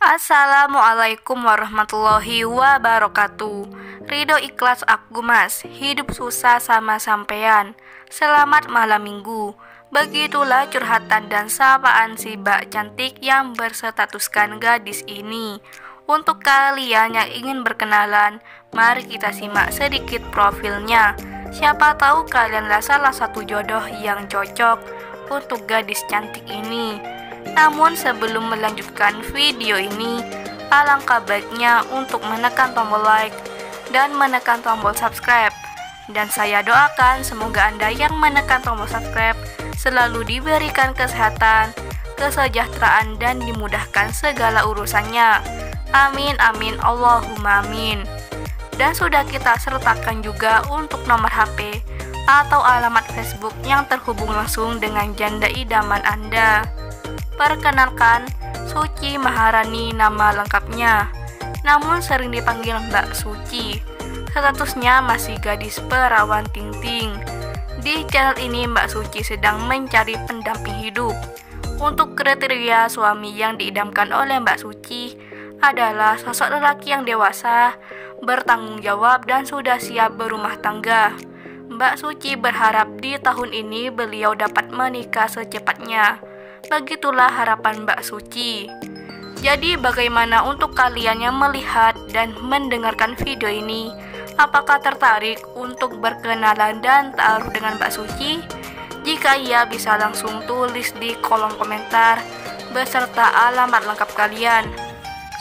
Assalamualaikum warahmatullahi wabarakatuh. Ridho ikhlas aku mas, hidup susah sama sampean. Selamat malam minggu. Begitulah curhatan dan sapaan si Mbak cantik yang berstatuskan gadis ini. Untuk kalian yang ingin berkenalan, mari kita simak sedikit profilnya. Siapa tahu kalianlah salah satu jodoh yang cocok untuk gadis cantik ini. Namun sebelum melanjutkan video ini, alangkah baiknya untuk menekan tombol like dan menekan tombol subscribe. Dan saya doakan semoga Anda yang menekan tombol subscribe selalu diberikan kesehatan, kesejahteraan, dan dimudahkan segala urusannya. Amin amin Allahumma amin. Dan sudah kita sertakan juga untuk nomor HP atau alamat Facebook yang terhubung langsung dengan janda idaman Anda. Perkenalkan, Suci Maharani nama lengkapnya, namun sering dipanggil Mbak Suci. Statusnya masih gadis perawan ting-ting. Di channel ini Mbak Suci sedang mencari pendamping hidup. Untuk kriteria suami yang diidamkan oleh Mbak Suci adalah sosok lelaki yang dewasa, bertanggung jawab, dan sudah siap berumah tangga. Mbak Suci berharap di tahun ini beliau dapat menikah secepatnya. Begitulah harapan Mbak Suci. Jadi bagaimana untuk kalian yang melihat dan mendengarkan video ini? Apakah tertarik untuk berkenalan dan taruh dengan Mbak Suci? Jika iya, bisa langsung tulis di kolom komentar beserta alamat lengkap kalian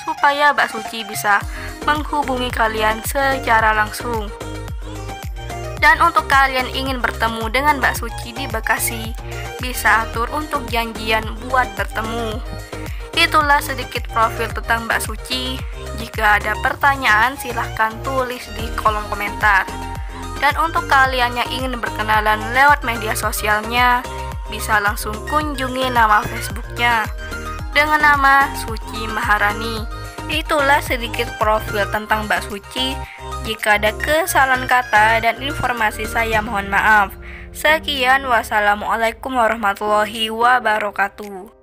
supaya Mbak Suci bisa menghubungi kalian secara langsung. Dan untuk kalian ingin bertemu dengan Mbak Suci di Bekasi, bisa atur untuk janjian buat bertemu. Itulah sedikit profil tentang Mbak Suci. Jika ada pertanyaan silahkan tulis di kolom komentar. Dan untuk kalian yang ingin berkenalan lewat media sosialnya, bisa langsung kunjungi nama Facebooknya dengan nama Suci Maharani. Itulah sedikit profil tentang Mbak Suci. Jika ada kesalahan kata dan informasi saya mohon maaf. Sekian, wassalamualaikum warahmatullahi wabarakatuh.